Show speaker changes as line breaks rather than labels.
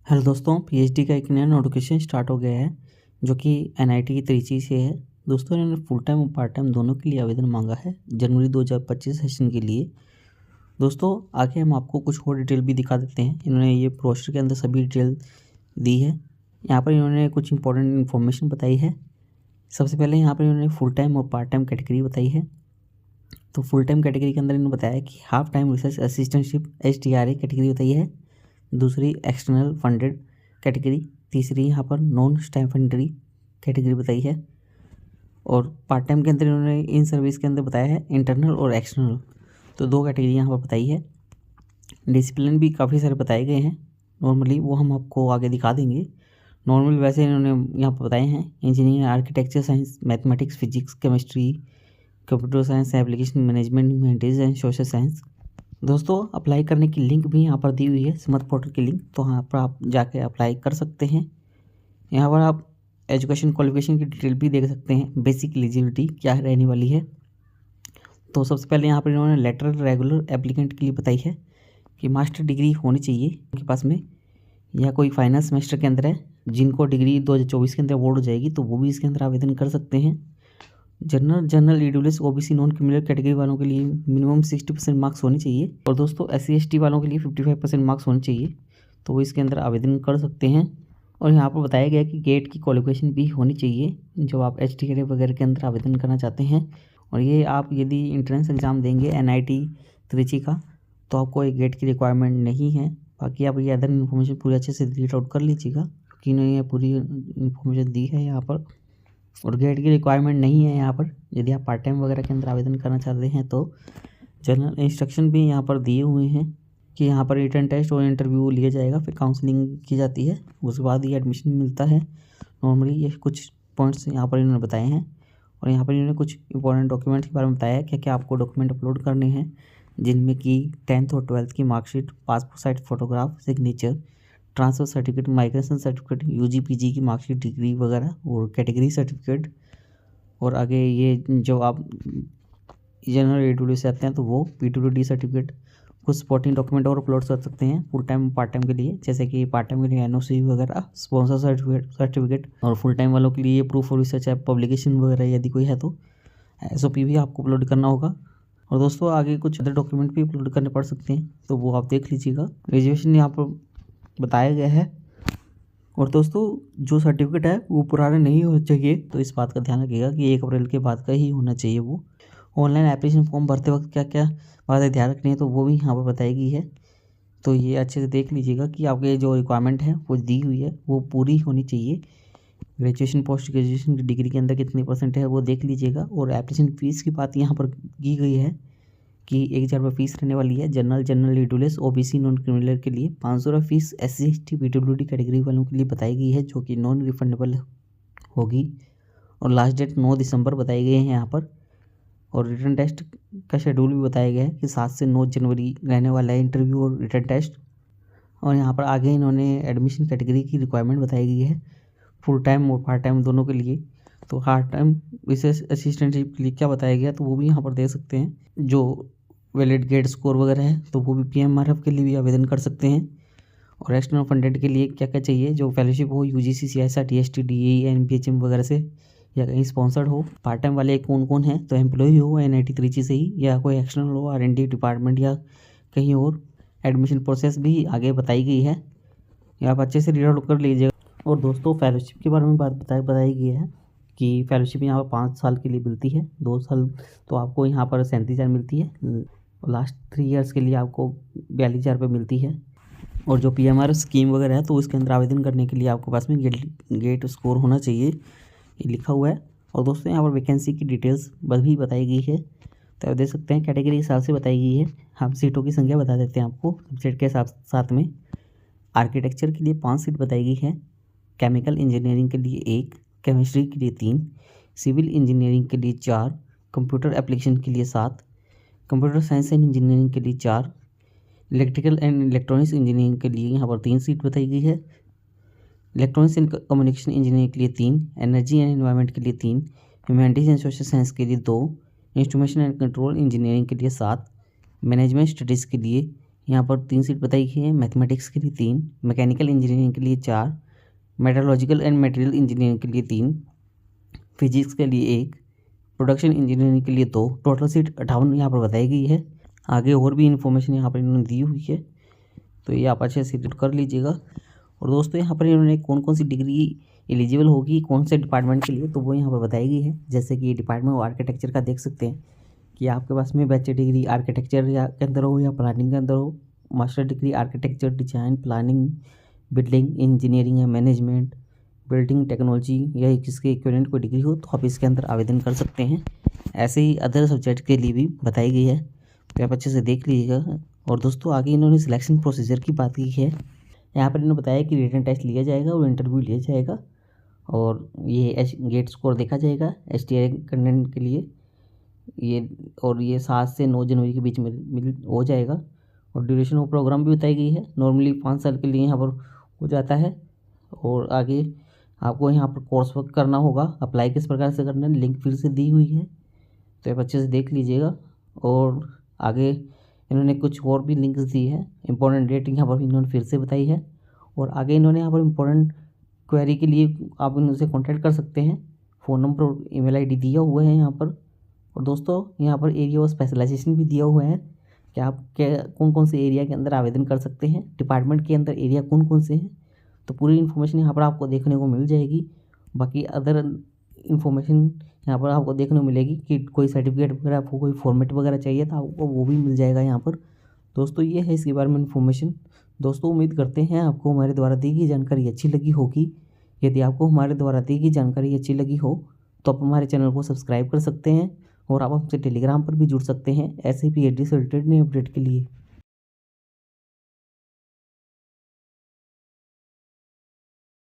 Hello दोस्तों, PhD का एक नया नोटिफिकेशन स्टार्ट हो गया है जो कि एनआईटी त्रिची से है। दोस्तों, इन्होंने फुल टाइम और पार्ट टाइम दोनों के लिए आवेदन मांगा है जनवरी 2025 सेशन के लिए। दोस्तों, आगे हम आपको कुछ और डिटेल भी दिखा देते हैं। इन्होंने ये पोस्टर के अंदर सभी डिटेल दी है। यहाँ पर इन्होंने कुछ इंपॉर्टेंट इन्फॉर्मेशन बताई है। सबसे पहले यहाँ पर इन्होंने फुल टाइम और पार्ट टाइम कैटेगरी बताई है। तो फुल टाइम कैटेगरी के अंदर इन्होंने बताया कि half time research assistantship HTRA category बताई है। दूसरी एक्सटर्नल फंडेड कैटेगरी। तीसरी यहाँ पर नॉन स्टाइपेंडरी कैटेगरी बताई है। और पार्ट टाइम के अंदर इन्होंने इन सर्विस के अंदर बताया है इंटरनल और एक्सटर्नल। तो दो कैटेगरी यहाँ पर बताई है। डिसिप्लिन भी काफ़ी सारे बताए गए हैं। नॉर्मली वो हम आपको आगे दिखा देंगे। नॉर्मल वैसे इन्होंने यहाँ पर बताए हैं engineering, architecture science, mathematics, physics, chemistry, computer science, application management, humanities and social science. दोस्तों, अप्लाई करने की लिंक भी यहाँ पर दी हुई है, स्मथ पोर्टल की लिंक। तो यहाँ पर आप जाके अप्लाई कर सकते हैं। यहाँ पर आप एजुकेशन क्वालिफिकेशन की डिटेल भी देख सकते हैं, बेसिक एलिजिबिलिटी क्या रहने वाली है। तो सबसे पहले यहाँ पर इन्होंने लेटरल रेगुलर एप्लीकेंट के लिए बताई है कि मास्टर डिग्री होनी चाहिए उनके पास में, या कोई फाइनल सेमेस्टर के अंदर है। जिनको डिग्री 2024 के अंदर अवॉर्ड हो जाएगी तो वो भी इसके अंदर आवेदन कर सकते हैं। General EWS OBC non criminal category वालों के लिए मिनिमम 60% मार्क्स होने चाहिए। और दोस्तों, SC ST वालों के लिए 55% मार्क्स होने चाहिए। तो वो इसके अंदर आवेदन कर सकते हैं। और यहाँ पर बताया गया कि गेट की क्वालिफिकेशन भी होनी चाहिए जब आप HTRA वगैरह के अंदर आवेदन करना चाहते हैं। और ये आप यदि इंट्रेंस एग्ज़ाम देंगे NIT त्रिची का तो आपको एक गेट की रिक्वायरमेंट नहीं है। बाकी आप ये अदर इन्फॉर्मेशन पूरी अच्छे से रीड आउट कर लीजिएगा, क्योंकि इन्होंने पूरी इन्फॉर्मेशन दी है यहाँ पर। और गेट की रिक्वायरमेंट नहीं है यहाँ पर यदि आप पार्ट टाइम वगैरह के अंदर आवेदन करना चाहते हैं। तो जनरल इंस्ट्रक्शन भी यहाँ पर दिए हुए हैं कि यहाँ पर रिटन टेस्ट और इंटरव्यू लिया जाएगा, फिर काउंसलिंग की जाती है, उसके बाद ये एडमिशन मिलता है। नॉर्मली ये कुछ पॉइंट्स यहाँ पर इन्होंने बताए हैं। और यहाँ पर इन्होंने कुछ इंपॉर्टेंट डॉक्यूमेंट्स के बारे में बताया है क्या क्या आपको डॉक्यूमेंट अपलोड करने हैं, जिनमें कि 10th और 12th की marksheet, passport size photograph, signature, transfer certificate, migration certificate, UG PG की मार्कशीट, डिग्री वगैरह और कैटेगरी सर्टिफिकेट। और आगे ये जो आप जनरल EWS से आते हैं तो वो PWD सर्टिफिकेट, कुछ सपोर्टिंग डॉक्यूमेंट और अपलोड कर सकते हैं फुल टाइम पार्ट टाइम के लिए, जैसे कि पार्ट टाइम के लिए NOC वगैरह, स्पॉन्सर सर्टिफिकेट। और फुल टाइम वालों के लिए प्रूफ ऑफ रिसर्च है, पब्लिकेशन वगैरह यदि कोई है तो SOP भी आपको अपलोड करना होगा। और दोस्तों, आगे कुछ अदर डॉक्यूमेंट भी अपलोड करने पड़ सकते हैं, तो वो आप देख लीजिएगा। ग्रेजुएशन यहाँ पर बताया गया है। और दोस्तों, जो सर्टिफिकेट है वो पुराना नहीं होना चाहिए, तो इस बात का ध्यान रखिएगा कि 1 अप्रैल के बाद का ही होना चाहिए वो। ऑनलाइन एप्लीकेशन फॉर्म भरते वक्त क्या क्या बातें ध्यान रखनी है तो वो भी यहाँ पर बताई गई है। तो ये अच्छे से देख लीजिएगा कि आपके जो रिक्वायरमेंट है वो दी हुई है वो पूरी होनी चाहिए। ग्रेजुएशन पोस्ट ग्रेजुएशन की डिग्री के अंदर कितनी % है वो देख लीजिएगा। और एप्लीकेशन फ़ीस की बात यहाँ पर की गई है कि 1000 रुपये फ़ीस रहने वाली है general EWS OBC non criminal के लिए। 500 रुपये fees SC ST PWD category वालों के लिए बताई गई है, जो कि नॉन रिफंडेबल होगी। और लास्ट डेट 9 दिसंबर बताई गई है यहाँ पर। और रिटन टेस्ट का शेड्यूल भी बताया गया है कि 7 से 9 जनवरी रहने वाला है इंटरव्यू और रिटन टेस्ट। और यहाँ पर आगे इन्होंने एडमिशन कैटेगरी की रिक्वायरमेंट बताई गई है फुल टाइम और पार्ट टाइम दोनों के लिए। तो हार्ड टाइम रिसर्च असिस्टेंटशिप के लिए क्या बताया गया तो वो भी यहाँ पर देख सकते हैं। जो वैलिड गेट स्कोर वगैरह है तो वो भी PMRF के लिए भी आवेदन कर सकते हैं। और एक्सटर्नल फंडेड के लिए क्या क्या चाहिए, जो फेलोशिप हो UGC CSR TST DAE NBHM वगैरह से, या कहीं स्पॉन्सर्ड हो। पार्ट टाइम वाले कौन कौन हैं, तो एम्प्लॉय हो NIT त्रिची से ही, या कोई एक्सटर्नल हो R&D डिपार्टमेंट या कहीं और। एडमिशन प्रोसेस भी आगे बताई गई है, या आप अच्छे से रीड आउट कर लीजिएगा। और दोस्तों, फेलोशिप के बारे में बात बताई गई है कि फेलोशिप यहाँ पर 5 साल के लिए मिलती है। 2 साल तो आपको यहाँ पर 37,000 मिलती है, और लास्ट 3 ईयर्स के लिए आपको 42,000 रुपये मिलती है। और जो PMR स्कीम वगैरह है तो उसके अंदर आवेदन करने के लिए आपके पास में गेट स्कोर होना चाहिए, ये लिखा हुआ है। और दोस्तों, यहाँ पर वैकेंसी की डिटेल्स बस भी बताई गई है, तो आप देख सकते हैं कैटेगरी के हिसाब से बताई गई है। हम सीटों की संख्या बता देते हैं आपको सब्जेक्ट के साथ में। आर्किटेक्चर के लिए 5 सीट बताई गई है, केमिकल इंजीनियरिंग के लिए 1, केमिस्ट्री के लिए 3, सिविल इंजीनियरिंग के लिए 4, कंप्यूटर एप्लीकेशन के लिए 7, कंप्यूटर साइंस एंड इंजीनियरिंग के लिए 4, इलेक्ट्रिकल एंड इलेक्ट्रॉनिक्स इंजीनियरिंग के लिए यहाँ पर 3 सीट बताई गई है, इलेक्ट्रॉनिक्स एंड कम्युनिकेशन इंजीनियरिंग के लिए 3, एनर्जी एंड एनवायरनमेंट के लिए 3, ह्यूमैनिटीज़ एंड सोशल साइंस के लिए 2, इंस्ट्रूमेंटेशन एंड कंट्रोल इंजीनियरिंग के लिए 7, मैनेजमेंट स्टडीज़ के लिए यहाँ पर 3 सीट बताई गई है। मैथमेटिक्स के लिए 3, मैकेनिकल इंजीनियरिंग के लिए 4, मेटलर्जिकल एंड मटेरियल इंजीनियरिंग के लिए 3, फिजिक्स के लिए 1, प्रोडक्शन इंजीनियरिंग के लिए 2। टोटल सीट 58 यहाँ पर बताई गई है। आगे और भी इन्फॉर्मेशन यहाँ पर इन्होंने दी हुई है, तो ये आप अच्छे से रीड कर लीजिएगा। और दोस्तों यहाँ पर इन्होंने कौन कौन सी डिग्री एलिजिबल होगी कौन से डिपार्टमेंट के लिए, तो वो यहाँ पर बताई गई है। जैसे कि ये डिपार्टमेंट आर्किटेक्चर का देख सकते हैं कि आपके पास में बैचलर डिग्री आर्किटेक्चर के अंदर हो या प्लानिंग के अंदर हो, master degree architecture design planning building engineering या मैनेजमेंट बिल्डिंग टेक्नोलॉजी या किसके इक्विवेलेंट कोई डिग्री हो तो आप इसके अंदर आवेदन कर सकते हैं। ऐसे ही अदर सब्जेक्ट के लिए भी बताई गई है, तो आप अच्छे से देख लीजिएगा। और दोस्तों आगे इन्होंने सिलेक्शन प्रोसीजर की बात की है। यहाँ पर इन्होंने बताया कि रिटन टेस्ट लिया जाएगा और इंटरव्यू लिया जाएगा, और ये गेट स्कोर देखा जाएगा STI कंटेंट के लिए ये, और ये 7 से 9 जनवरी के बीच में हो जाएगा। और ड्यूरेशन ऑफ प्रोग्राम भी बताई गई है, नॉर्मली 5 साल के लिए यहाँ पर हो जाता है। और आगे आपको यहाँ पर कोर्स वर्क करना होगा, अप्लाई किस प्रकार से करना है लिंक फिर से दी हुई है, तो आप अच्छे से देख लीजिएगा। और आगे इन्होंने कुछ और भी लिंक्स दी है, इंपॉर्टेंट डेट यहाँ पर इन्होंने फिर से बताई है। और आगे इन्होंने यहाँ पर इंपॉर्टेंट क्वेरी के लिए आप इनसे कॉन्टैक्ट कर सकते हैं, फ़ोन नंबर और email ID दिया हुआ है यहाँ पर। और दोस्तों यहाँ पर एरिया और स्पेशलाइजेशन भी दिया हुआ है कि आप क्या कौन कौन से एरिया के अंदर आवेदन कर सकते हैं, डिपार्टमेंट के अंदर एरिया कौन कौन से हैं, तो पूरी इन्फॉर्मेशन यहाँ पर आपको देखने को मिल जाएगी। बाकी अदर इन्फॉर्मेशन यहाँ पर आपको देखने को मिलेगी कि कोई सर्टिफिकेट वगैरह आपको कोई फॉर्मेट वगैरह चाहिए था आपको वो भी मिल जाएगा यहाँ पर। दोस्तों ये है इसके बारे में इन्फॉर्मेशन। दोस्तों उम्मीद करते हैं आपको हमारे द्वारा दी गई जानकारी अच्छी लगी होगी। यदि आपको हमारे द्वारा दी गई जानकारी अच्छी लगी हो तो आप हमारे चैनल को सब्सक्राइब कर सकते हैं, और आप हमसे टेलीग्राम पर भी जुड़ सकते हैं ऐसे PhD से रिलेटेड नए अपडेट के लिए।